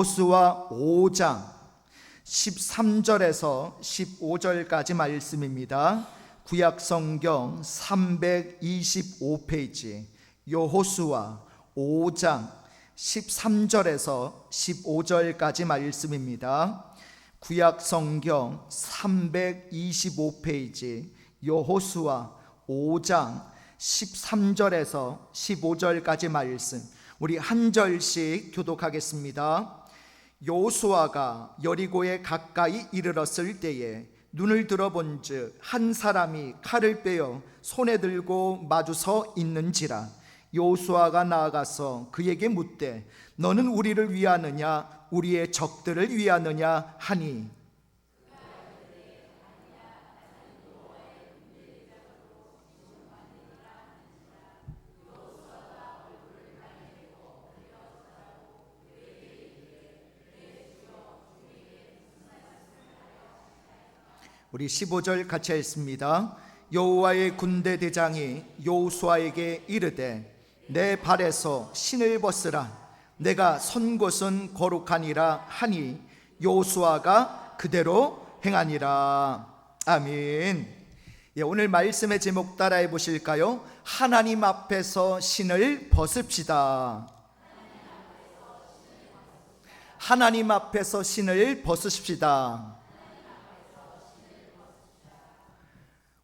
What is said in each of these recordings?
여호수아 5장 13절에서 15절까지 말씀입니다. 구약성경 325페이지 여호수아 5장 13절에서 15절까지 말씀입니다. 구약성경 325페이지 여호수아 5장 13절에서 15절까지 말씀, 우리 한 절씩 교독하겠습니다. 여호수아가 여리고에 가까이 이르렀을 때에 눈을 들어본즉 한 사람이 칼을 빼어 손에 들고 마주 서 있는지라. 여호수아가 나아가서 그에게 묻되 너는 우리를 위하느냐 우리의 적들을 위하느냐 하니, 우리 15절 같이 했습니다. 여호와의 군대 대장이 여호수아에게 이르되 내 발에서 신을 벗으라. 내가 선 곳은 거룩하니라 하니 여호수아가 그대로 행하니라. 아멘. 오늘 말씀의 제목 따라해 보실까요? 하나님 앞에서 신을 벗읍시다. 하나님 앞에서 신을 벗으십시다.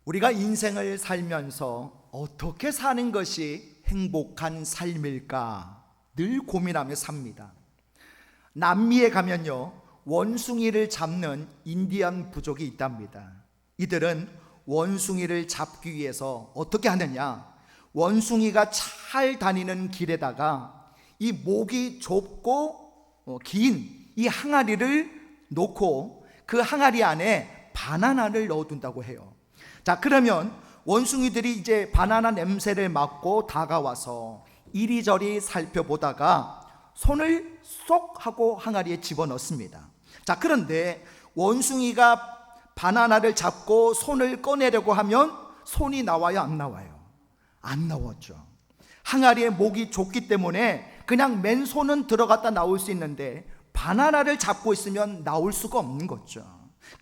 우리가 인생을 살면서 어떻게 사는 것이 행복한 삶일까 늘 고민하며 삽니다. 남미에 가면요, 원숭이를 잡는 인디안 부족이 있답니다. 이들은 원숭이를 잡기 위해서 어떻게 하느냐, 원숭이가 잘 다니는 길에다가 이 목이 좁고 긴 이 항아리를 놓고 그 항아리 안에 바나나를 넣어둔다고 해요. 자, 그러면 원숭이들이 이제 바나나 냄새를 맡고 다가와서 이리저리 살펴보다가 손을 쏙 하고 항아리에 집어넣습니다. 자, 그런데 원숭이가 바나나를 잡고 손을 꺼내려고 하면 손이 나와요, 안 나와요? 안 나왔죠. 항아리에 목이 좁기 때문에 그냥 맨손은 들어갔다 나올 수 있는데 바나나를 잡고 있으면 나올 수가 없는 거죠.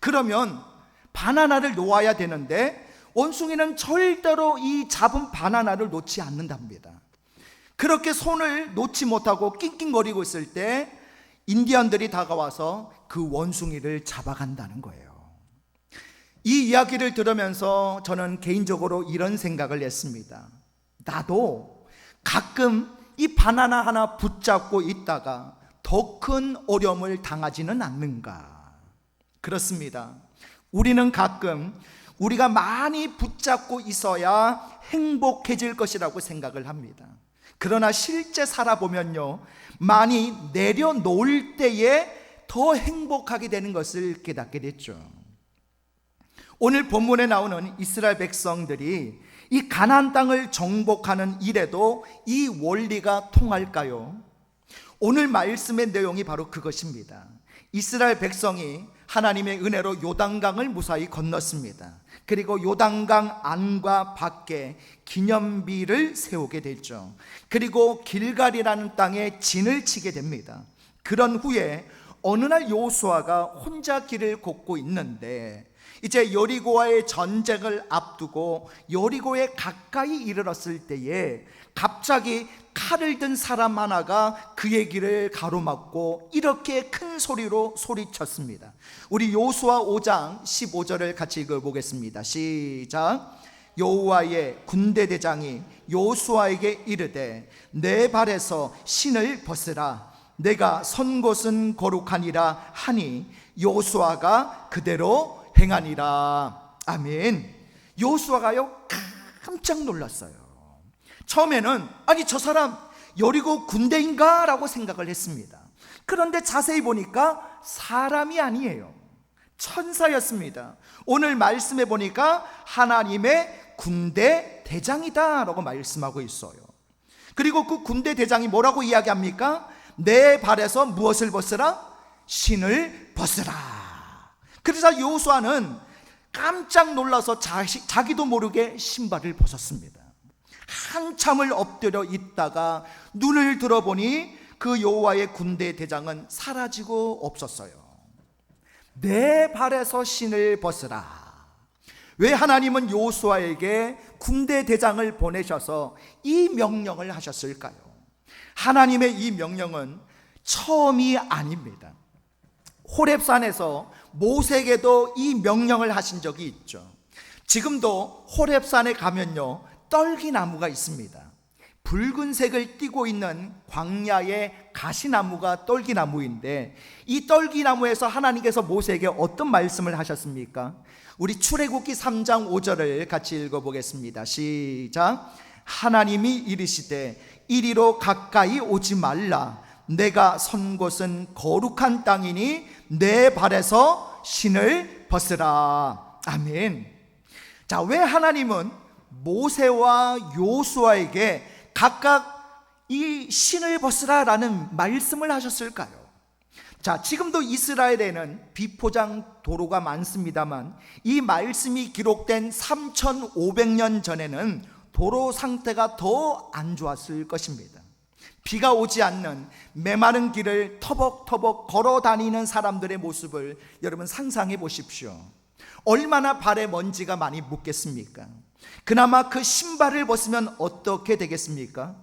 그러면 바나나를 놓아야 되는데 원숭이는 절대로 이 잡은 바나나를 놓지 않는답니다. 그렇게 손을 놓지 못하고 낑낑거리고 있을 때 인디언들이 다가와서 그 원숭이를 잡아간다는 거예요. 이 이야기를 들으면서 저는 개인적으로 이런 생각을 했습니다. 나도 가끔 이 바나나 하나 붙잡고 있다가 더 큰 어려움을 당하지는 않는가. 그렇습니다. 우리는 가끔 우리가 많이 붙잡고 있어야 행복해질 것이라고 생각을 합니다. 그러나 실제 살아보면요, 많이 내려놓을 때에 더 행복하게 되는 것을 깨닫게 됐죠. 오늘 본문에 나오는 이스라엘 백성들이 이 가나안 땅을 정복하는 일에도 이 원리가 통할까요? 오늘 말씀의 내용이 바로 그것입니다. 이스라엘 백성이 하나님의 은혜로 요단강을 무사히 건넜습니다. 그리고 요단강 안과 밖에 기념비를 세우게 됐죠. 그리고 길갈이라는 땅에 진을 치게 됩니다. 그런 후에 어느 날 여호수아가 혼자 길을 걷고 있는데 이제 여리고와의 전쟁을 앞두고 여리고에 가까이 이르렀을 때에 갑자기 칼을 든 사람 하나가 그의 길을 가로막고 이렇게 큰 소리로 소리쳤습니다. 우리 여호수아 5장 15절을 같이 읽어보겠습니다. 시작. 여호와의 군대 대장이 여호수아에게 이르되 내 발에서 신을 벗으라. 내가 선 곳은 거룩하니라 하니 여호수아가 그대로 행하니라. 아멘. 여호수아가요 깜짝 놀랐어요. 처음에는 아니 저 사람 여리고 군대인가? 라고 생각을 했습니다. 그런데 자세히 보니까 사람이 아니에요. 천사였습니다. 오늘 말씀해 보니까 하나님의 군대 대장이다 라고 말씀하고 있어요. 그리고 그 군대 대장이 뭐라고 이야기합니까? 내 발에서 무엇을 벗으라? 신을 벗으라. 그래서 여호수아는 깜짝 놀라서 자기도 모르게 신발을 벗었습니다. 한참을 엎드려 있다가 눈을 들어보니 그 여호와의 군대 대장은 사라지고 없었어요. 내 발에서 신을 벗으라. 왜 하나님은 여호수아에게 군대 대장을 보내셔서 이 명령을 하셨을까요? 하나님의 이 명령은 처음이 아닙니다. 호렙산에서 모세에게도 이 명령을 하신 적이 있죠. 지금도 호렙산에 가면요, 떨기나무가 있습니다. 붉은색을 띠고 있는 광야의 가시나무가 떨기나무인데, 이 떨기나무에서 하나님께서 모세에게 어떤 말씀을 하셨습니까? 우리 출애굽기 3장 5절을 같이 읽어보겠습니다. 시작. 하나님이 이르시되 이리로 가까이 오지 말라. 내가 선 곳은 거룩한 땅이니 내 발에서 신을 벗으라. 아멘. 자, 왜 하나님은 모세와 여호수아에게 각각 이 신을 벗으라라는 말씀을 하셨을까요? 자, 지금도 이스라엘에는 비포장 도로가 많습니다만 이 말씀이 기록된 3500년 전에는 도로 상태가 더 안 좋았을 것입니다. 비가 오지 않는 메마른 길을 터벅터벅 걸어 다니는 사람들의 모습을 여러분 상상해 보십시오. 얼마나 발에 먼지가 많이 묻겠습니까? 그나마 그 신발을 벗으면 어떻게 되겠습니까?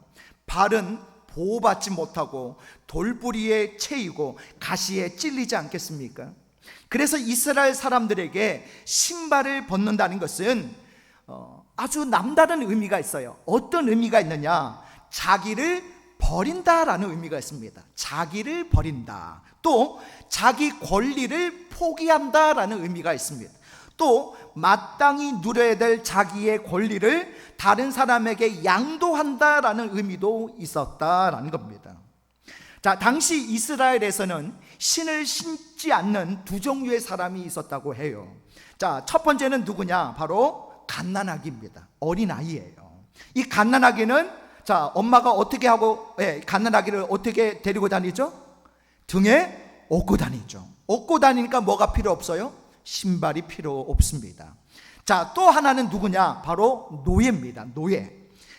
발은 보호받지 못하고 돌부리에 채이고 가시에 찔리지 않겠습니까? 그래서 이스라엘 사람들에게 신발을 벗는다는 것은 아주 남다른 의미가 있어요. 어떤 의미가 있느냐? 자기를 버린다라는 의미가 있습니다. 자기를 버린다. 또 자기 권리를 포기한다라는 의미가 있습니다. 또 마땅히 누려야 될 자기의 권리를 다른 사람에게 양도한다라는 의미도 있었다라는 겁니다. 자, 당시 이스라엘에서는 신을 신지 않는 두 종류의 사람이 있었다고 해요. 자, 첫 번째는 누구냐? 바로 갓난아기입니다. 어린아이예요. 이 갓난아기는 자, 엄마가 어떻게 하고 갓난아기를 어떻게 데리고 다니죠? 등에 업고 다니죠. 업고 다니니까 뭐가 필요 없어요? 신발이 필요 없습니다. 자, 또 하나는 누구냐? 바로 노예입니다.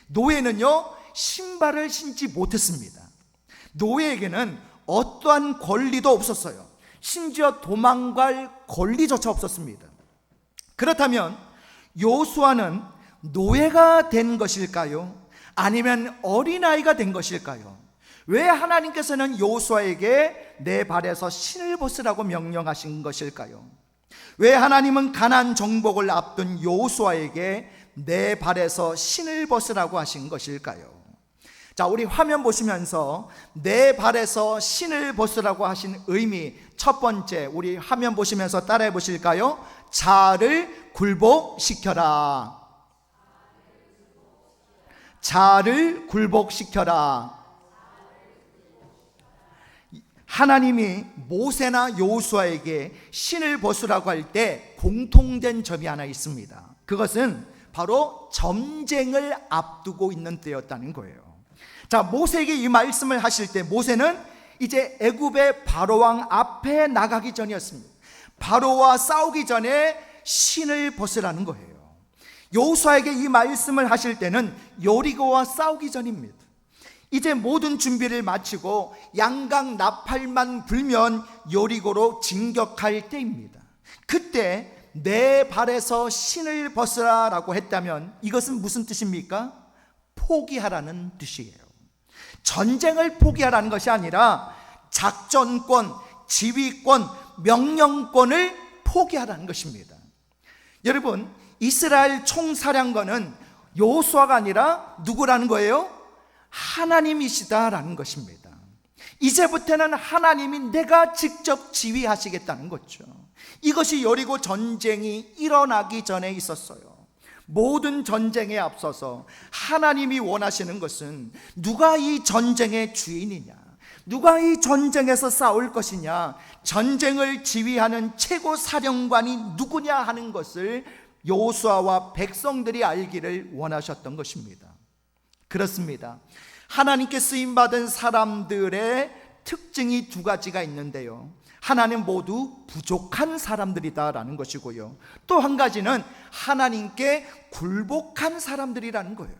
노예는요, 신발을 신지 못했습니다. 노예에게는 어떠한 권리도 없었어요. 심지어 도망갈 권리조차 없었습니다. 그렇다면 여호수아는 노예가 된 것일까요? 아니면 어린아이가 된 것일까요? 왜 하나님께서는 여호수아에게 내 발에서 신을 벗으라고 명령하신 것일까요? 왜 하나님은 가나안 정복을 앞둔 여호수아에게 내 발에서 신을 벗으라고 하신 것일까요? 자, 우리 화면 보시면서 내 발에서 신을 벗으라고 하신 의미, 첫 번째, 우리 화면 보시면서 따라해 보실까요? 자아를 굴복시켜라. 자아를 굴복시켜라. 하나님이 모세나 여호수아에게 신을 벗으라고 할 때 공통된 점이 하나 있습니다. 그것은 바로 전쟁을 앞두고 있는 때였다는 거예요. 자, 모세에게 이 말씀을 하실 때 모세는 이제 애굽의 바로왕 앞에 나가기 전이었습니다. 바로와 싸우기 전에 신을 벗으라는 거예요. 여호수아에게 이 말씀을 하실 때는 여리고와 싸우기 전입니다. 이제 모든 준비를 마치고 양강 나팔만 불면 여리고로 진격할 때입니다. 그때 내 발에서 신을 벗으라라고 했다면 이것은 무슨 뜻입니까? 포기하라는 뜻이에요. 전쟁을 포기하라는 것이 아니라 작전권, 지휘권, 명령권을 포기하라는 것입니다. 여러분, 이스라엘 총사령관은 여호수아가 아니라 누구라는 거예요? 하나님이시다라는 것입니다. 이제부터는 하나님이 내가 직접 지휘하시겠다는 거죠. 이것이 여리고 전쟁이 일어나기 전에 있었어요. 모든 전쟁에 앞서서 하나님이 원하시는 것은 누가 이 전쟁의 주인이냐, 누가 이 전쟁에서 싸울 것이냐, 전쟁을 지휘하는 최고 사령관이 누구냐 하는 것을 여호수아와 백성들이 알기를 원하셨던 것입니다. 그렇습니다. 하나님께 쓰임받은 사람들의 특징이 두 가지가 있는데요, 하나는 모두 부족한 사람들이다라는 것이고요, 또 한 가지는 하나님께 굴복한 사람들이라는 거예요.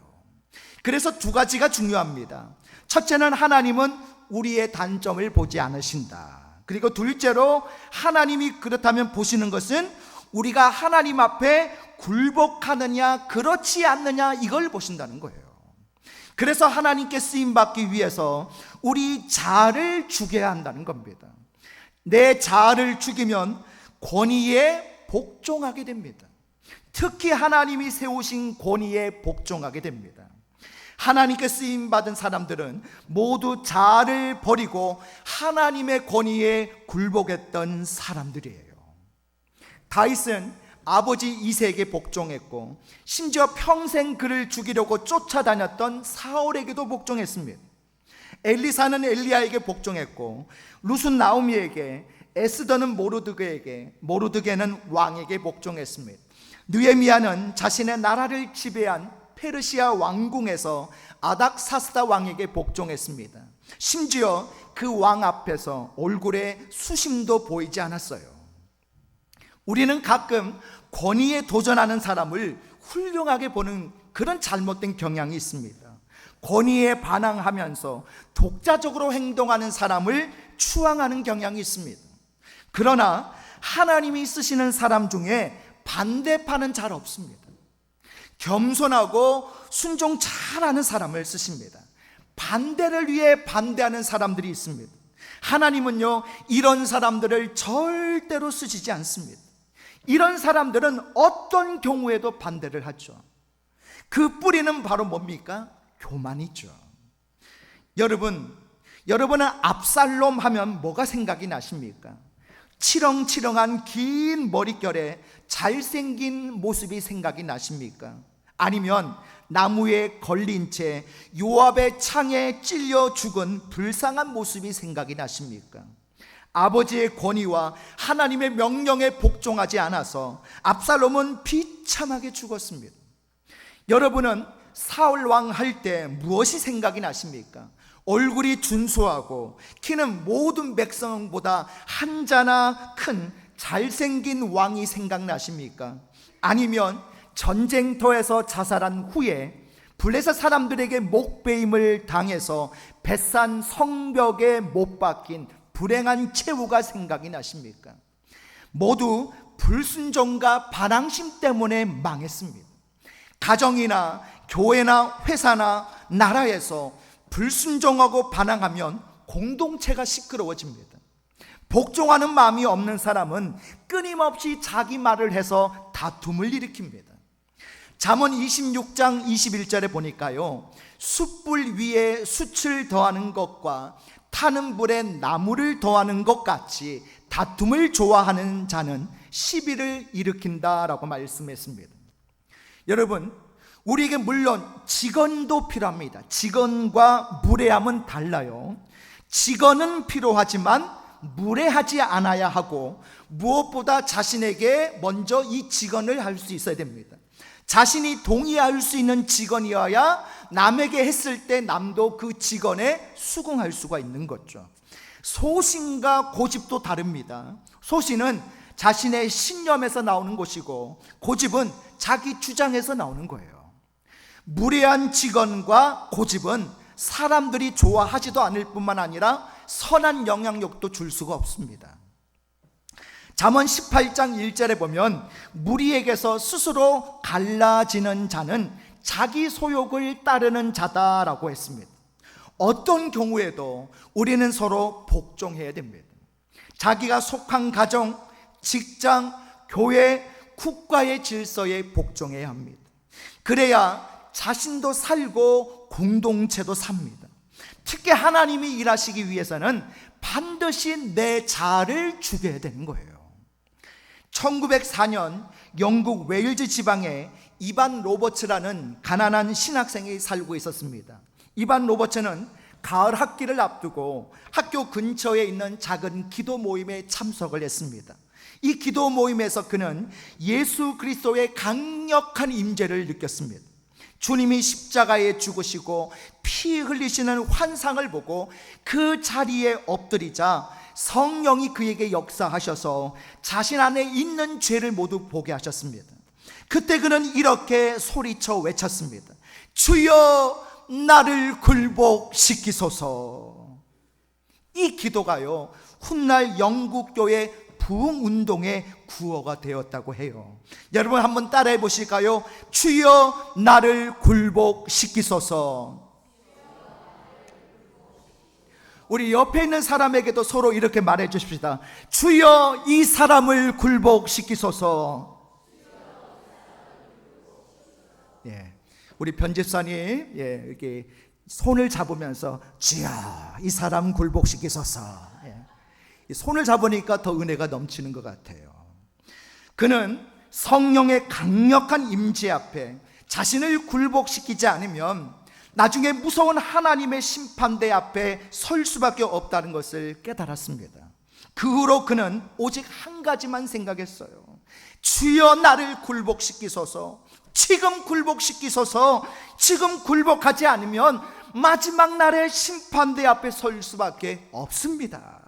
그래서 두 가지가 중요합니다. 첫째는 하나님은 우리의 단점을 보지 않으신다. 그리고 둘째로 하나님이 그렇다면 보시는 것은 우리가 하나님 앞에 굴복하느냐 그렇지 않느냐 이걸 보신다는 거예요. 그래서 하나님께 쓰임받기 위해서 우리 자아를 죽여야 한다는 겁니다. 내 자아를 죽이면 권위에 복종하게 됩니다. 특히 하나님이 세우신 권위에 복종하게 됩니다. 하나님께 쓰임받은 사람들은 모두 자아를 버리고 하나님의 권위에 굴복했던 사람들이에요. 다윗은 아버지 이새에게 복종했고 심지어 평생 그를 죽이려고 쫓아다녔던 사울에게도 복종했습니다. 엘리사는 엘리야에게 복종했고 룻은 나오미에게, 에스더는 모르드게는 왕에게 복종했습니다. 느헤미야는 자신의 나라를 지배한 페르시아 왕궁에서 아닥사스다 왕에게 복종했습니다. 심지어 그 왕 앞에서 얼굴에 수심도 보이지 않았어요. 우리는 가끔 권위에 도전하는 사람을 훌륭하게 보는 그런 잘못된 경향이 있습니다. 권위에 반항하면서 독자적으로 행동하는 사람을 추앙하는 경향이 있습니다. 그러나 하나님이 쓰시는 사람 중에 반대파는 잘 없습니다. 겸손하고 순종 잘하는 사람을 쓰십니다. 반대를 위해 반대하는 사람들이 있습니다. 하나님은요, 이런 사람들을 절대로 쓰시지 않습니다. 이런 사람들은 어떤 경우에도 반대를 하죠. 그 뿌리는 바로 뭡니까? 교만이죠. 여러분은 압살롬 하면 뭐가 생각이 나십니까? 치렁치렁한 긴 머릿결에 잘생긴 모습이 생각이 나십니까? 아니면 나무에 걸린 채 요압의 창에 찔려 죽은 불쌍한 모습이 생각이 나십니까? 아버지의 권위와 하나님의 명령에 복종하지 않아서 압살롬은 비참하게 죽었습니다. 여러분은 사울 왕 할 때 무엇이 생각이 나십니까? 얼굴이 준수하고 키는 모든 백성보다 한 자나 큰 잘생긴 왕이 생각나십니까? 아니면 전쟁터에서 자살한 후에 블레셋 사람들에게 목베임을 당해서 벳산 성벽에 못 박힌 불행한 최후가 생각이 나십니까? 모두 불순종과 반항심 때문에 망했습니다. 가정이나 교회나 회사나 나라에서 불순종하고 반항하면 공동체가 시끄러워집니다. 복종하는 마음이 없는 사람은 끊임없이 자기 말을 해서 다툼을 일으킵니다. 잠언 26장 21절에 보니까요, 숯불 위에 숯을 더하는 것과 타는 불에 나무를 더하는 것 같이 다툼을 좋아하는 자는 시비를 일으킨다라고 말씀했습니다. 여러분, 우리에게 물론 직언도 필요합니다. 직언과 무례함은 달라요. 직언은 필요하지만 무례하지 않아야 하고, 무엇보다 자신에게 먼저 이 직언을 할 수 있어야 됩니다. 자신이 동의할 수 있는 직언이어야 남에게 했을 때 남도 그 직언에 수긍할 수가 있는 거죠. 소신과 고집도 다릅니다. 소신은 자신의 신념에서 나오는 것이고, 고집은 자기 주장에서 나오는 거예요. 무례한 직언과 고집은 사람들이 좋아하지도 않을 뿐만 아니라 선한 영향력도 줄 수가 없습니다. 잠언 18장 1절에 보면 무리에게서 스스로 갈라지는 자는 자기 소욕을 따르는 자다라고 했습니다. 어떤 경우에도 우리는 서로 복종해야 됩니다. 자기가 속한 가정, 직장, 교회, 국가의 질서에 복종해야 합니다. 그래야 자신도 살고 공동체도 삽니다. 특히 하나님이 일하시기 위해서는 반드시 내 자아를 죽여야 되는 거예요. 1904년 영국 웨일즈 지방에 이반 로버츠라는 가난한 신학생이 살고 있었습니다. 이반 로버츠는 가을 학기를 앞두고 학교 근처에 있는 작은 기도 모임에 참석을 했습니다. 이 기도 모임에서 그는 예수 그리스도의 강력한 임재를 느꼈습니다. 주님이 십자가에 죽으시고 피 흘리시는 환상을 보고 그 자리에 엎드리자 성령이 그에게 역사하셔서 자신 안에 있는 죄를 모두 보게 하셨습니다. 그때 그는 이렇게 소리쳐 외쳤습니다. 주여 나를 굴복시키소서. 이 기도가요, 훗날 영국교회 부흥운동의 구호가 되었다고 해요. 여러분 한번 따라해 보실까요? 주여 나를 굴복시키소서. 우리 옆에 있는 사람에게도 서로 이렇게 말해 주십시다. 주여 이 사람을 굴복시키소서. 예, 우리 편집사님 이렇게 손을 잡으면서 주여 이 사람 굴복시키소서. 손을 잡으니까 더 은혜가 넘치는 것 같아요. 그는 성령의 강력한 임재 앞에 자신을 굴복시키지 않으면 나중에 무서운 하나님의 심판대 앞에 설 수밖에 없다는 것을 깨달았습니다. 그 후로 그는 오직 한 가지만 생각했어요. 주여 나를 굴복시키소서. 지금 굴복시키소서. 지금 굴복하지 않으면 마지막 날의 심판대 앞에 설 수밖에 없습니다.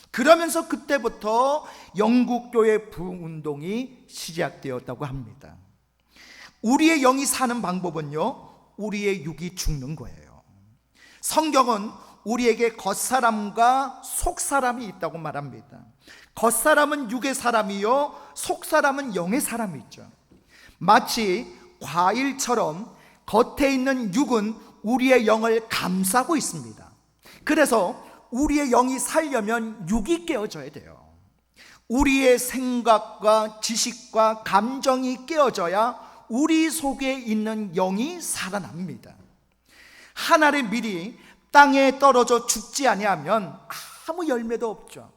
그러면서 그때부터 영국교회 부흥운동이 시작되었다고 합니다. 우리의 영이 사는 방법은요, 우리의 육이 죽는 거예요. 성경은 우리에게 겉사람과 속사람이 있다고 말합니다. 겉사람은 육의 사람이요, 속사람은 영의 사람이죠. 마치 과일처럼 겉에 있는 육은 우리의 영을 감싸고 있습니다. 그래서 우리의 영이 살려면 육이 깨어져야 돼요. 우리의 생각과 지식과 감정이 깨어져야 우리 속에 있는 영이 살아납니다. 한 알의 밀이 땅에 떨어져 죽지 아니하면 아무 열매도 없죠.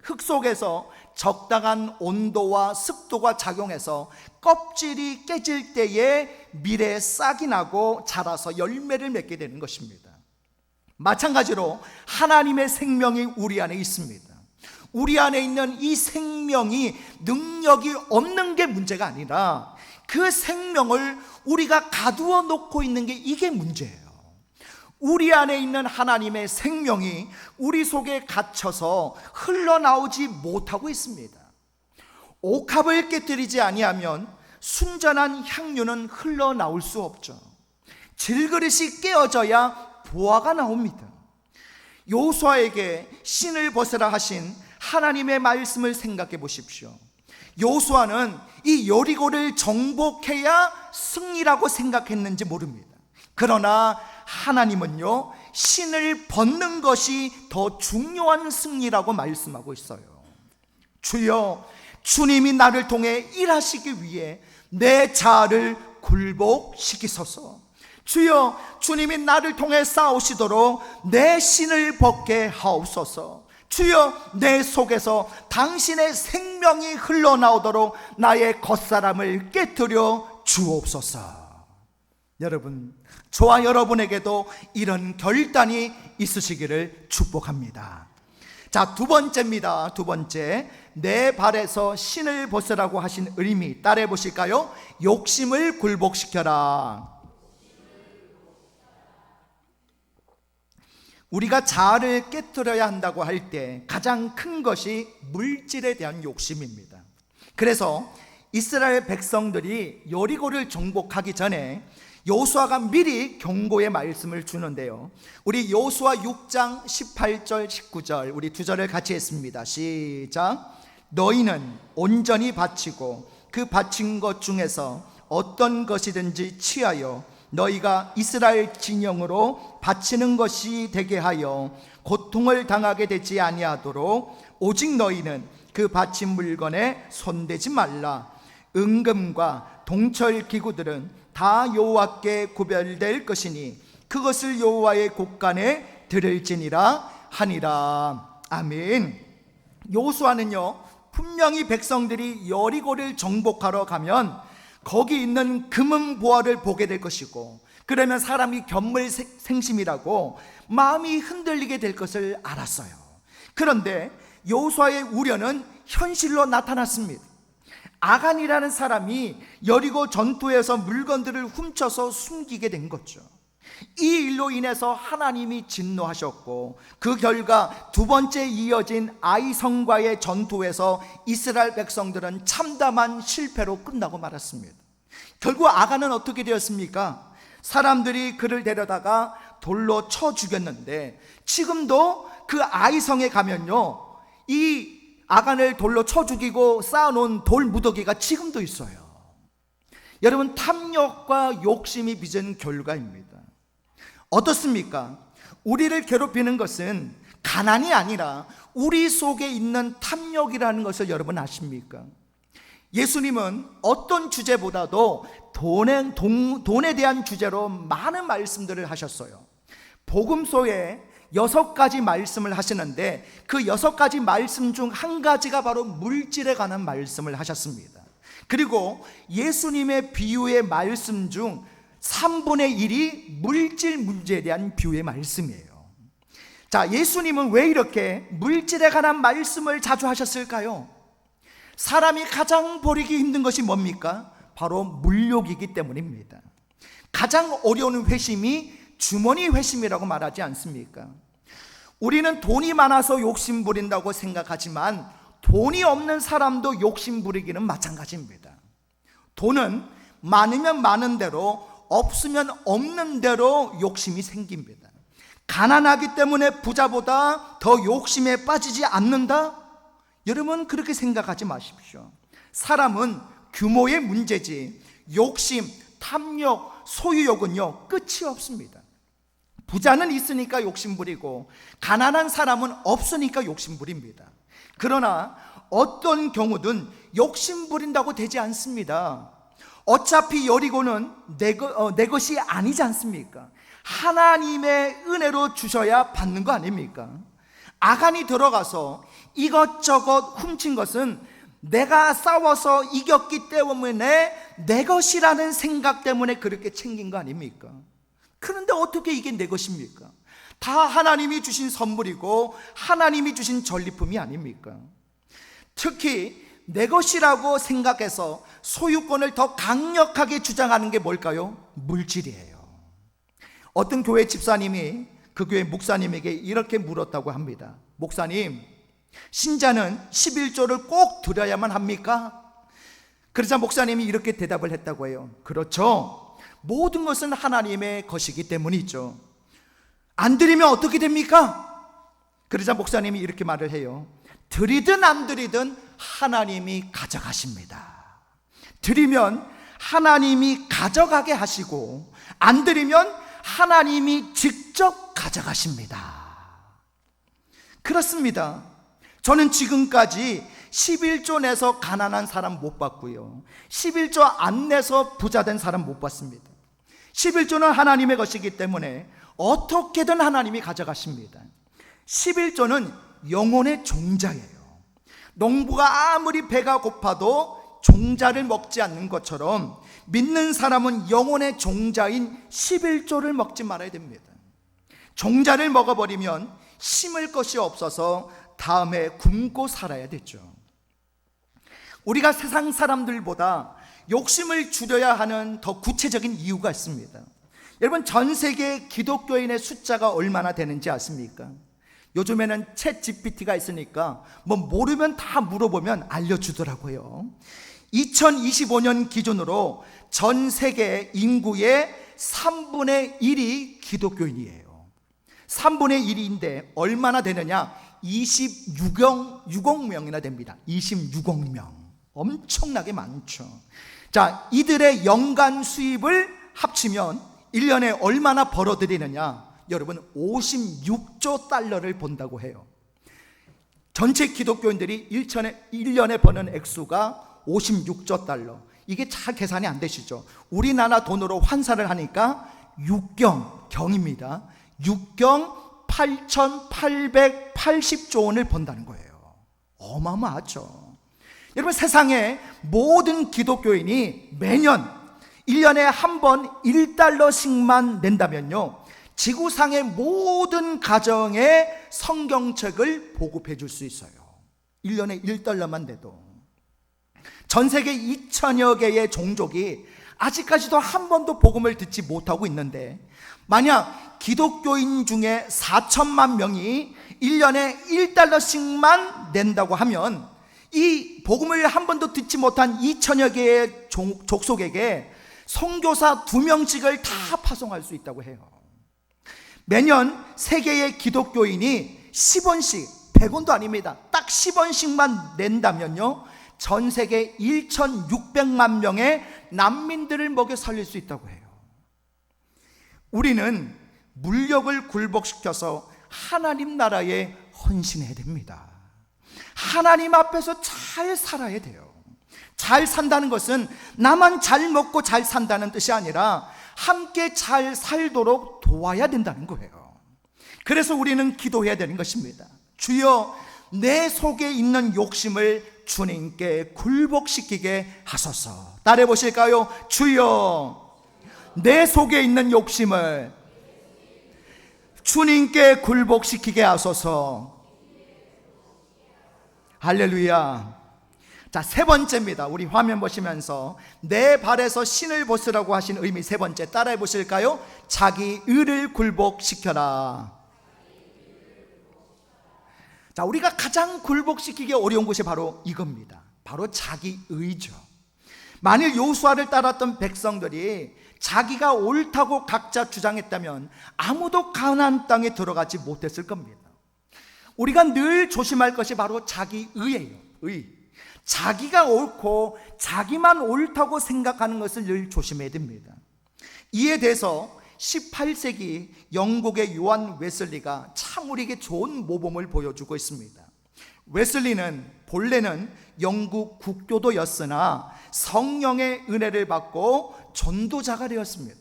흙 속에서 적당한 온도와 습도가 작용해서 껍질이 깨질 때에 밀에 싹이 나고 자라서 열매를 맺게 되는 것입니다. 마찬가지로 하나님의 생명이 우리 안에 있습니다. 우리 안에 있는 이 생명이 능력이 없는 게 문제가 아니라 그 생명을 우리가 가두어 놓고 있는 게 이게 문제예요. 우리 안에 있는 하나님의 생명이 우리 속에 갇혀서 흘러나오지 못하고 있습니다. 옥합을 깨뜨리지 아니하면 순전한 향유는 흘러나올 수 없죠. 질그릇이 깨어져야 보화가 나옵니다. 요수아에게 신을 벗으라 하신 하나님의 말씀을 생각해 보십시오. 요수아는 이 여리고를 정복해야 승리라고 생각했는지 모릅니다. 그러나 하나님은요, 신을 벗는 것이 더 중요한 승리라고 말씀하고 있어요. 주여, 주님이 나를 통해 일하시기 위해 내 자아를 굴복시키소서. 주여, 주님이 나를 통해 싸우시도록 내 신을 벗게 하옵소서. 주여, 내 속에서 당신의 생명이 흘러나오도록 나의 겉사람을 깨뜨려 주옵소서. 여러분, 저와 여러분에게도 이런 결단이 있으시기를 축복합니다. 자, 두 번째입니다. 두 번째, 내 발에서 신을 벗으라고 하신 의미 따라해 보실까요? 욕심을 굴복시켜라. 우리가 자아를 깨뜨려야 한다고 할 때 가장 큰 것이 물질에 대한 욕심입니다. 그래서 이스라엘 백성들이 여리고를 정복하기 전에 여호수아가 미리 경고의 말씀을 주는데요, 우리 여호수아 6장 18절 19절 우리 두 절을 같이 했습니다. 시작. 너희는 온전히 바치고 그 바친 것 중에서 어떤 것이든지 취하여 너희가 이스라엘 진영으로 바치는 것이 되게 하여 고통을 당하게 되지 아니하도록 오직 너희는 그 바친 물건에 손대지 말라. 은금과 동철 기구들은 다 여호와께 구별될 것이니 그것을 여호와의 곳간에 드릴지니라 하니라. 아멘. 여호수아는요, 분명히 백성들이 여리고를 정복하러 가면 거기 있는 금은 보화를 보게 될 것이고, 그러면 사람이 견물생심이라고 마음이 흔들리게 될 것을 알았어요. 그런데 여호수아의 우려는 현실로 나타났습니다. 아간이라는 사람이 여리고 전투에서 물건들을 훔쳐서 숨기게 된 거죠. 이 일로 인해서 하나님이 진노하셨고, 그 결과 두 번째 이어진 아이성과의 전투에서 이스라엘 백성들은 참담한 실패로 끝나고 말았습니다. 결국 아간은 어떻게 되었습니까? 사람들이 그를 데려다가 돌로 쳐 죽였는데 지금도 그 아이성에 가면요, 이 아간을 돌로 쳐 죽이고 쌓아놓은 돌 무더기가 지금도 있어요. 여러분, 탐욕과 욕심이 빚은 결과입니다. 어떻습니까? 우리를 괴롭히는 것은 가난이 아니라 우리 속에 있는 탐욕이라는 것을 여러분 아십니까? 예수님은 어떤 주제보다도 돈에 대한 주제로 많은 말씀들을 하셨어요. 복음서에 6가지 말씀을 하시는데 그 6가지 말씀 중 한 가지가 바로 물질에 관한 말씀을 하셨습니다. 그리고 예수님의 비유의 말씀 중 3분의 1이 물질 문제에 대한 비유의 말씀이에요. 자, 예수님은 왜 이렇게 물질에 관한 말씀을 자주 하셨을까요? 사람이 가장 버리기 힘든 것이 뭡니까? 바로 물욕이기 때문입니다. 가장 어려운 회심이 주머니 회심이라고 말하지 않습니까? 우리는 돈이 많아서 욕심 부린다고 생각하지만 돈이 없는 사람도 욕심 부리기는 마찬가지입니다. 돈은 많으면 많은 대로, 없으면 없는 대로 욕심이 생깁니다. 가난하기 때문에 부자보다 더 욕심에 빠지지 않는다? 여러분, 그렇게 생각하지 마십시오. 사람은 규모의 문제지 욕심, 탐욕, 소유욕은요 끝이 없습니다. 부자는 있으니까 욕심부리고 가난한 사람은 없으니까 욕심부립니다. 그러나 어떤 경우든 욕심부린다고 되지 않습니다. 어차피 여리고는 내 것이 아니지 않습니까? 하나님의 은혜로 주셔야 받는 거 아닙니까? 아간이 들어가서 이것저것 훔친 것은 내가 싸워서 이겼기 때문에 내 것이라는 생각 때문에 그렇게 챙긴 거 아닙니까? 그런데 어떻게 이게 내 것입니까? 다 하나님이 주신 선물이고 하나님이 주신 전리품이 아닙니까? 특히 내 것이라고 생각해서 소유권을 더 강력하게 주장하는 게 뭘까요? 물질이에요. 어떤 교회 집사님이 그 교회 목사님에게 이렇게 물었다고 합니다. 목사님, 신자는 11조를 꼭 드려야만 합니까? 그러자 목사님이 이렇게 대답을 했다고 해요. 그렇죠. 모든 것은 하나님의 것이기 때문이죠. 안 드리면 어떻게 됩니까? 그러자 목사님이 이렇게 말을 해요. 드리든 안 드리든 하나님이 가져가십니다. 드리면 하나님이 가져가게 하시고 안 드리면 하나님이 직접 가져가십니다. 그렇습니다. 저는 지금까지 11조 내서 가난한 사람 못 봤고요, 11조 안 내서 부자 된 사람 못 봤습니다. 11조는 하나님의 것이기 때문에 어떻게든 하나님이 가져가십니다. 11조는 영혼의 종자예요. 농부가 아무리 배가 고파도 종자를 먹지 않는 것처럼 믿는 사람은 영혼의 종자인 11조를 먹지 말아야 됩니다. 종자를 먹어버리면 심을 것이 없어서 다음에 굶고 살아야 되죠. 우리가 세상 사람들보다 욕심을 줄여야 하는 더 구체적인 이유가 있습니다. 여러분, 전 세계 기독교인의 숫자가 얼마나 되는지 아십니까? 요즘에는 챗 GPT가 있으니까 뭐 모르면 다 물어보면 알려주더라고요. 2025년 기준으로 전 세계 인구의 3분의 1이 기독교인이에요. 3분의 1인데 얼마나 되느냐? 26억 명이나 됩니다. 26억 명. 엄청나게 많죠. 자, 이들의 연간 수입을 합치면 1년에 얼마나 벌어들이느냐? 여러분, 56조 달러를 번다고 해요. 전체 기독교인들이 1년에 버는 액수가 56조 달러. 이게 잘 계산이 안 되시죠? 우리나라 돈으로 환산을 하니까 6경입니다. 6경 8,880조 원을 번다는 거예요. 어마어마하죠. 여러분, 세상의 모든 기독교인이 매년 1년에 한 번 1달러씩만 낸다면요, 지구상의 모든 가정에 성경책을 보급해 줄 수 있어요. 1년에 1달러만 내도. 전 세계 2천여 개의 종족이 아직까지도 한 번도 복음을 듣지 못하고 있는데, 만약 기독교인 중에 4천만 명이 1년에 1달러씩만 낸다고 하면 이 복음을 한 번도 듣지 못한 2천여 개의 족속에게 선교사 2명씩을 다 파송할 수 있다고 해요. 매년 세계의 기독교인이 10원씩, 100원도 아닙니다, 딱 10원씩만 낸다면요, 전 세계 1,600만 명의 난민들을 먹여 살릴 수 있다고 해요. 우리는 물력을 굴복시켜서 하나님 나라에 헌신해야 됩니다. 하나님 앞에서 잘 살아야 돼요. 잘 산다는 것은 나만 잘 먹고 잘 산다는 뜻이 아니라 함께 잘 살도록 도와야 된다는 거예요. 그래서 우리는 기도해야 되는 것입니다. 주여, 내 속에 있는 욕심을 주님께 굴복시키게 하소서. 따라해 보실까요? 주여, 내 속에 있는 욕심을 주님께 굴복시키게 하소서. 할렐루야. 자, 세 번째입니다. 우리 화면 보시면서 내 발에서 신을 벗으라고 하신 의미 세 번째, 따라해 보실까요? 자기 의를 굴복시켜라. 자, 우리가 가장 굴복시키기 어려운 것이 바로 이겁니다. 바로 자기 의죠. 만일 여호수아를 따랐던 백성들이 자기가 옳다고 각자 주장했다면 아무도 가나안 땅에 들어가지 못했을 겁니다. 우리가 늘 조심할 것이 바로 자기 의예요. 의. 자기가 옳고 자기만 옳다고 생각하는 것을 늘 조심해야 됩니다. 이에 대해서 18세기 영국의 요한 웨슬리가 참 우리에게 좋은 모범을 보여주고 있습니다. 웨슬리는 본래는 영국 국교도였으나 성령의 은혜를 받고 전도자가 되었습니다.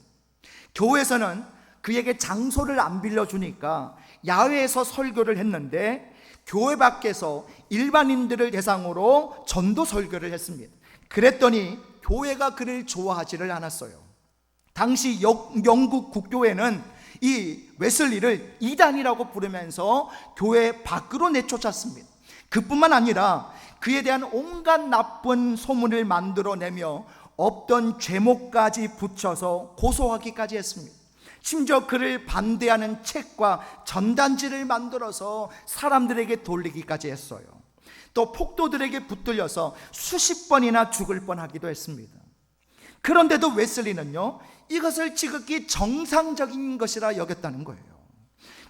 교회에서는 그에게 장소를 안 빌려주니까 야외에서 설교를 했는데 교회 밖에서 일반인들을 대상으로 전도 설교를 했습니다. 그랬더니 교회가 그를 좋아하지를 않았어요. 당시 영국 국교회는 이 웨슬리를 이단이라고 부르면서 교회 밖으로 내쫓았습니다. 그뿐만 아니라 그에 대한 온갖 나쁜 소문을 만들어내며 없던 죄목까지 붙여서 고소하기까지 했습니다. 심지어 그를 반대하는 책과 전단지를 만들어서 사람들에게 돌리기까지 했어요. 또 폭도들에게 붙들려서 수십 번이나 죽을 뻔하기도 했습니다. 그런데도 웨슬리는요, 이것을 지극히 정상적인 것이라 여겼다는 거예요.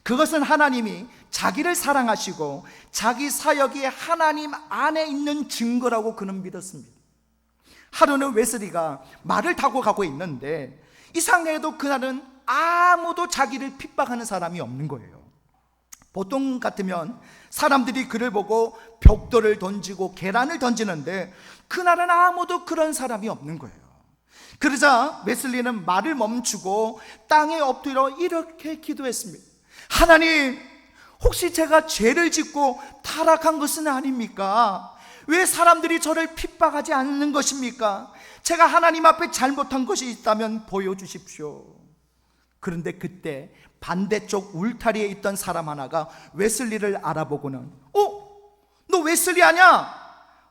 그것은 하나님이 자기를 사랑하시고 자기 사역이 하나님 안에 있는 증거라고 그는 믿었습니다. 하루는 웨슬리가 말을 타고 가고 있는데 이상하게도 그날은 아무도 자기를 핍박하는 사람이 없는 거예요. 보통 같으면 사람들이 그를 보고 벽돌을 던지고 계란을 던지는데 그날은 아무도 그런 사람이 없는 거예요. 그러자 웨슬리는 말을 멈추고 땅에 엎드려 이렇게 기도했습니다. 하나님, 혹시 제가 죄를 짓고 타락한 것은 아닙니까? 왜 사람들이 저를 핍박하지 않는 것입니까? 제가 하나님 앞에 잘못한 것이 있다면 보여주십시오. 그런데 그때 반대쪽 울타리에 있던 사람 하나가 웨슬리를 알아보고는 너 웨슬리 아냐?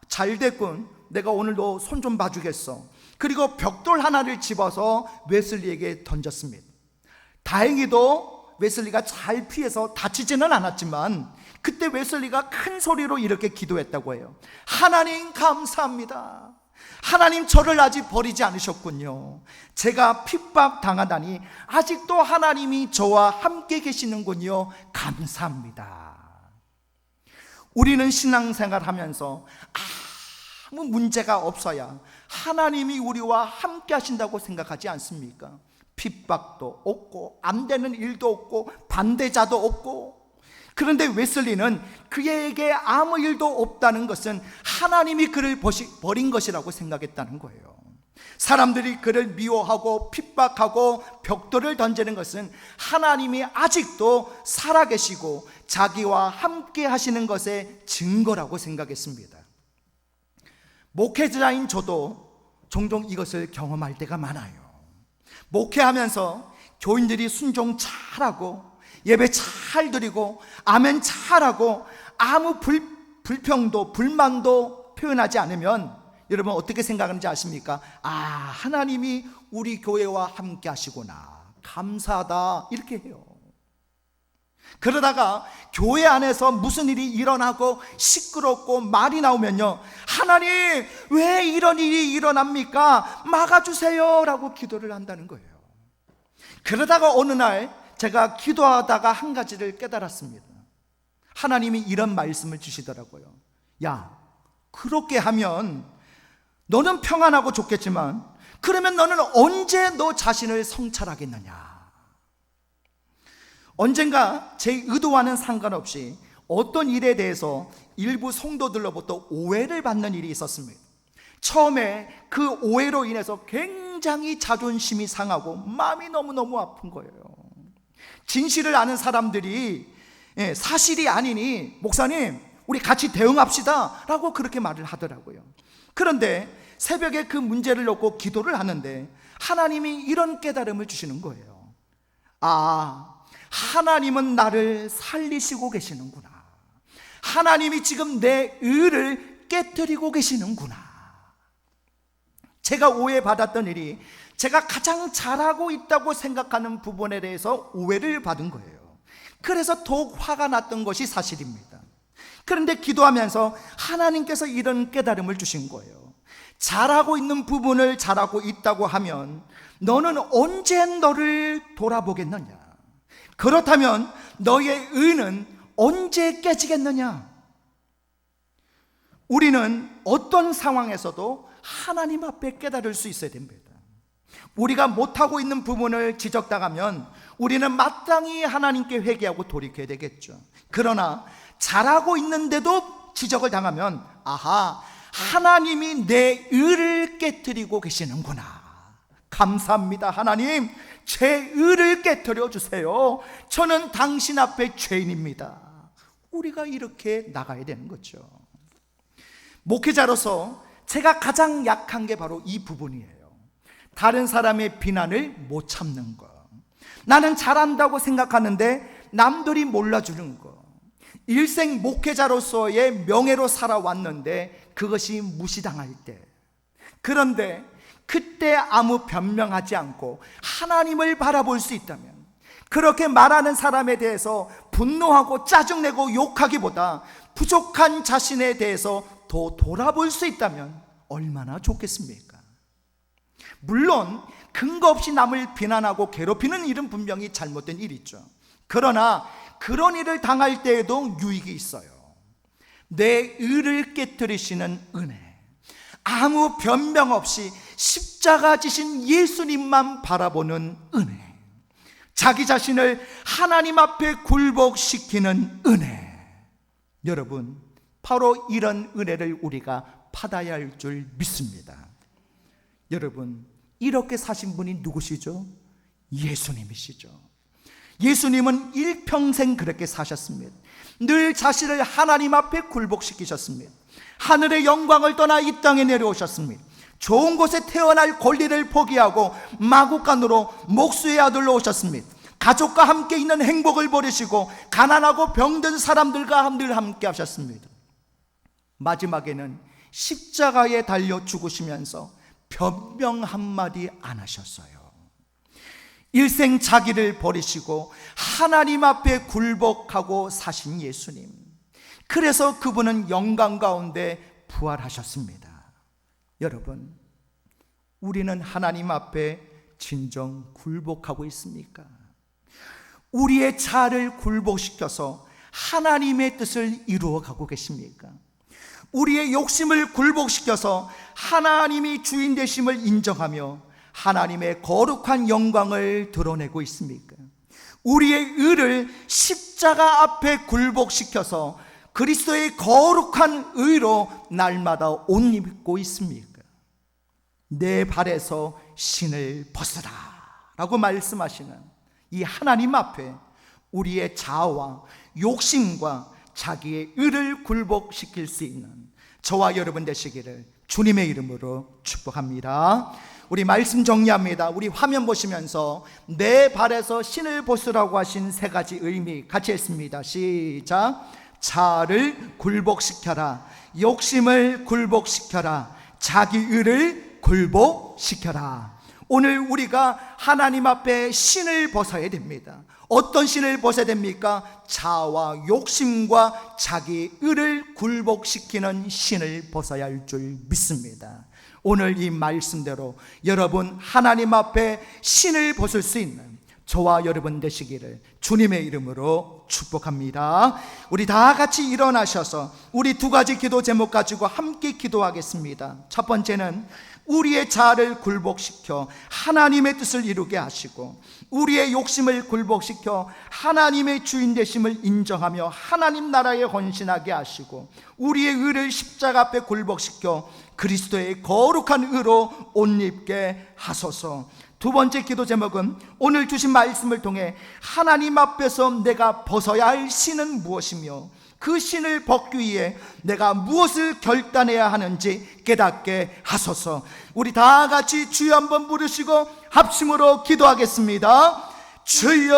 잘 됐군. 내가 오늘 너 손 좀 봐주겠어. 그리고 벽돌 하나를 집어서 웨슬리에게 던졌습니다. 다행히도 웨슬리가 잘 피해서 다치지는 않았지만 그때 웨슬리가 큰 소리로 이렇게 기도했다고 해요. 하나님 감사합니다. 하나님 저를 아직 버리지 않으셨군요. 제가 핍박당하다니 아직도 하나님이 저와 함께 계시는군요. 감사합니다. 우리는 신앙생활 하면서 아무 문제가 없어야 하나님이 우리와 함께 하신다고 생각하지 않습니까? 핍박도 없고 안 되는 일도 없고 반대자도 없고. 그런데 웨슬리는 그에게 아무 일도 없다는 것은 하나님이 그를 버린 것이라고 생각했다는 거예요. 사람들이 그를 미워하고 핍박하고 벽돌을 던지는 것은 하나님이 아직도 살아계시고 자기와 함께 하시는 것의 증거라고 생각했습니다. 목회자인 저도 종종 이것을 경험할 때가 많아요. 목회하면서 교인들이 순종 잘하고 예배 잘 드리고 아멘 잘하고 아무 불평도 불만도 표현하지 않으면 여러분 어떻게 생각하는지 아십니까? 하나님이 우리 교회와 함께 하시구나, 감사하다, 이렇게 해요. 그러다가 교회 안에서 무슨 일이 일어나고 시끄럽고 말이 나오면요, 하나님 왜 이런 일이 일어납니까? 막아주세요 라고 기도를 한다는 거예요. 그러다가 어느 날 제가 기도하다가 한 가지를 깨달았습니다. 하나님이 이런 말씀을 주시더라고요. 야, 그렇게 하면 너는 평안하고 좋겠지만 그러면 너는 언제 너 자신을 성찰하겠느냐. 언젠가 제 의도와는 상관없이 어떤 일에 대해서 일부 성도들로부터 오해를 받는 일이 있었습니다. 처음에 그 오해로 인해서 굉장히 자존심이 상하고 마음이 너무너무 아픈 거예요. 진실을 아는 사람들이 사실이 아니니 목사님 우리 같이 대응합시다 라고 그렇게 말을 하더라고요. 그런데 새벽에 그 문제를 놓고 기도를 하는데 하나님이 이런 깨달음을 주시는 거예요. 아, 하나님은 나를 살리시고 계시는구나. 하나님이 지금 내 의를 깨뜨리고 계시는구나. 제가 오해받았던 일이 제가 가장 잘하고 있다고 생각하는 부분에 대해서 오해를 받은 거예요. 그래서 더욱 화가 났던 것이 사실입니다. 그런데 기도하면서 하나님께서 이런 깨달음을 주신 거예요. 잘하고 있는 부분을 잘하고 있다고 하면 너는 언제 너를 돌아보겠느냐. 그렇다면 너의 의는 언제 깨지겠느냐. 우리는 어떤 상황에서도 하나님 앞에 깨달을 수 있어야 됩니다. 우리가 못하고 있는 부분을 지적당하면 우리는 마땅히 하나님께 회개하고 돌이켜야 되겠죠. 그러나 잘하고 있는데도 지적을 당하면 아하, 하나님이 내 의를 깨뜨리고 계시는구나. 감사합니다. 하나님, 제 의를 깨뜨려 주세요. 저는 당신 앞에 죄인입니다. 우리가 이렇게 나가야 되는 거죠. 목회자로서 제가 가장 약한 게 바로 이 부분이에요. 다른 사람의 비난을 못 참는 거. 나는 잘한다고 생각하는데 남들이 몰라주는 거. 일생 목회자로서의 명예로 살아왔는데 그것이 무시당할 때, 그런데 그때 아무 변명하지 않고 하나님을 바라볼 수 있다면, 그렇게 말하는 사람에 대해서 분노하고 짜증내고 욕하기보다 부족한 자신에 대해서 더 돌아볼 수 있다면 얼마나 좋겠습니까? 물론 근거 없이 남을 비난하고 괴롭히는 일은 분명히 잘못된 일이죠. 그러나 그런 일을 당할 때에도 유익이 있어요. 내 의를 깨뜨리시는 은혜, 아무 변명 없이 십자가 지신 예수님만 바라보는 은혜, 자기 자신을 하나님 앞에 굴복시키는 은혜. 여러분, 바로 이런 은혜를 우리가 받아야 할 줄 믿습니다. 여러분, 이렇게 사신 분이 누구시죠? 예수님이시죠. 예수님은 일평생 그렇게 사셨습니다. 늘 자신을 하나님 앞에 굴복시키셨습니다. 하늘의 영광을 떠나 이 땅에 내려오셨습니다. 좋은 곳에 태어날 권리를 포기하고 마구간으로 목수의 아들로 오셨습니다. 가족과 함께 있는 행복을 버리시고 가난하고 병든 사람들과 늘 함께 하셨습니다. 마지막에는 십자가에 달려 죽으시면서 변명 한마디 안 하셨어요. 일생 자기를 버리시고 하나님 앞에 굴복하고 사신 예수님, 그래서 그분은 영광 가운데 부활하셨습니다. 여러분, 우리는 하나님 앞에 진정 굴복하고 있습니까? 우리의 자아를 굴복시켜서 하나님의 뜻을 이루어가고 계십니까? 우리의 욕심을 굴복시켜서 하나님이 주인 되심을 인정하며 하나님의 거룩한 영광을 드러내고 있습니까? 우리의 의를 십자가 앞에 굴복시켜서 그리스도의 거룩한 의로 날마다 옷 입고 있습니까? 내 발에서 신을 벗으라 라고 말씀하시는 이 하나님 앞에 우리의 자아와 욕심과 자기의 의를 굴복시킬 수 있는 저와 여러분 되시기를 주님의 이름으로 축복합니다. 우리 말씀 정리합니다. 우리 화면 보시면서 내 발에서 신을 벗으라고 하신 세 가지 의미 같이 했습니다. 시작. 자아를 굴복시켜라, 욕심을 굴복시켜라, 자기 의를 굴복시켜라. 오늘 우리가 하나님 앞에 신을 벗어야 됩니다. 어떤 신을 벗어야 됩니까? 자아와 욕심과 자기 의를 굴복시키는 신을 벗어야 할 줄 믿습니다. 오늘 이 말씀대로 여러분 하나님 앞에 신을 벗을 수 있는, 저와 여러분 되시기를 주님의 이름으로 축복합니다. 우리 다 같이 일어나셔서 우리 두 가지 기도 제목 가지고 함께 기도하겠습니다. 첫 번째는 우리의 자아를 굴복시켜 하나님의 뜻을 이루게 하시고, 우리의 욕심을 굴복시켜 하나님의 주인 되심을 인정하며 하나님 나라에 헌신하게 하시고, 우리의 의를 십자가 앞에 굴복시켜 그리스도의 거룩한 의로 옷 입게 하소서. 두 번째 기도 제목은 오늘 주신 말씀을 통해 하나님 앞에서 내가 벗어야 할 신은 무엇이며 그 신을 벗기 위해 내가 무엇을 결단해야 하는지 깨닫게 하소서. 우리 다 같이 주여 한번 부르시고 합심으로 기도하겠습니다. 주여.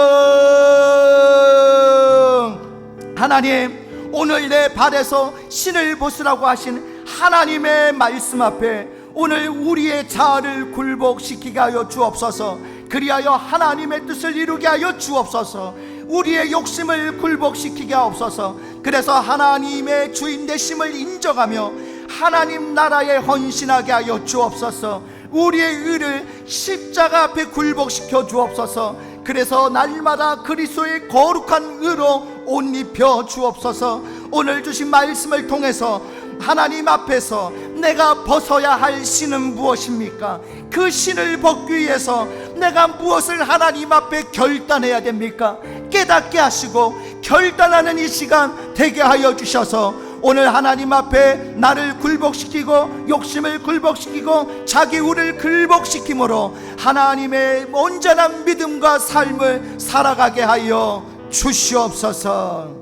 하나님, 오늘 내 발에서 신을 벗으라고 하신 하나님의 말씀 앞에 오늘 우리의 자아를 굴복시키게 하여 주옵소서. 그리하여 하나님의 뜻을 이루게 하여 주옵소서. 우리의 욕심을 굴복시키게 하옵소서. 그래서 하나님의 주인 되심을 인정하며 하나님 나라에 헌신하게 하여 주옵소서. 우리의 의를 십자가 앞에 굴복시켜 주옵소서. 그래서 날마다 그리스도의 거룩한 의로 옷 입혀 주옵소서. 오늘 주신 말씀을 통해서 하나님 앞에서 내가 벗어야 할 신은 무엇입니까? 그 신을 벗기 위해서 내가 무엇을 하나님 앞에 결단해야 됩니까? 깨닫게 하시고 결단하는 이 시간 되게 하여 주셔서 오늘 하나님 앞에 나를 굴복시키고 욕심을 굴복시키고 자기 우를 굴복시킴으로 하나님의 온전한 믿음과 삶을 살아가게 하여 주시옵소서.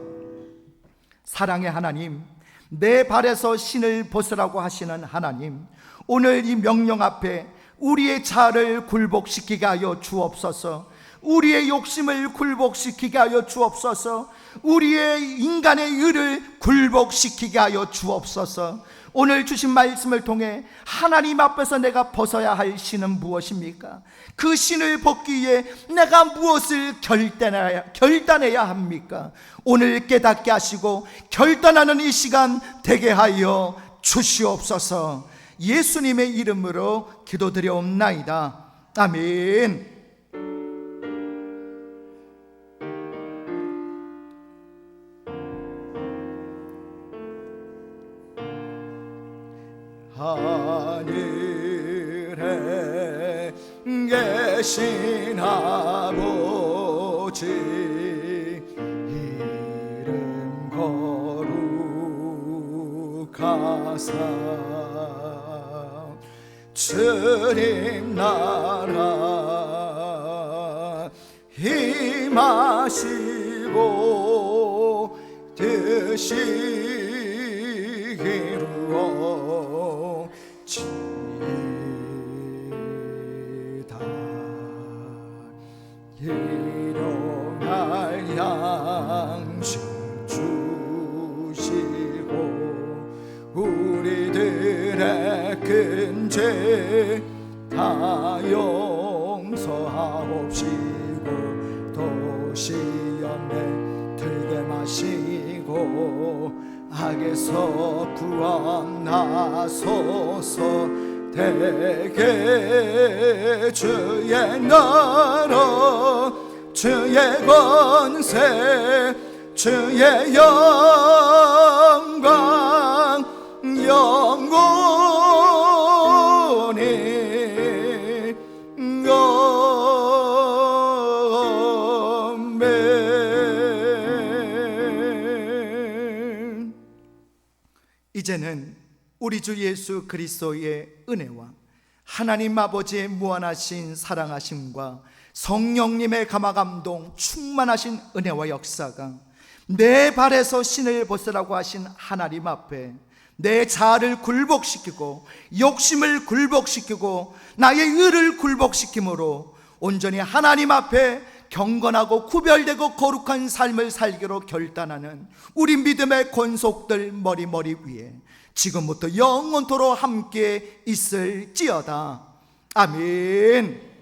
사랑의 하나님, 내 발에서 신을 벗으라고 하시는 하나님, 오늘 이 명령 앞에 우리의 자아를 굴복시키게 하여 주옵소서. 우리의 욕심을 굴복시키게 하여 주옵소서. 우리의 인간의 의를 굴복시키게 하여 주옵소서. 오늘 주신 말씀을 통해 하나님 앞에서 내가 벗어야 할 신은 무엇입니까? 그 신을 벗기 위해 내가 무엇을 결단해야 합니까? 오늘 깨닫게 하시고 결단하는 이 시간 되게 하여 주시옵소서. 예수님의 이름으로 기도드려옵나이다. 아멘. 하늘에 계신 아버지, 이름 거룩하사 주님 나라 임하시고 뜻이 이루어지이다. 일용할 양식 주시고 우리들의 큰 죄 다 용서하옵시고 또 시험에 들게 마시고 악에서 구원하소서. 대개 주의 나라 주의 권세 주의 영광 영원히 아멘. 이제는 우리 주 예수 그리스도의 은혜와 하나님 아버지의 무한하신 사랑하심과 성령님의 감화감동 충만하신 은혜와 역사가 내 발에서 신을 벗으라고 하신 하나님 앞에 내 자아를 굴복시키고 욕심을 굴복시키고 나의 의를 굴복시킴으로 온전히 하나님 앞에 경건하고 구별되고 거룩한 삶을 살기로 결단하는 우리 믿음의 권속들 머리 위에 지금부터 영원토록 함께 있을지어다. 아멘.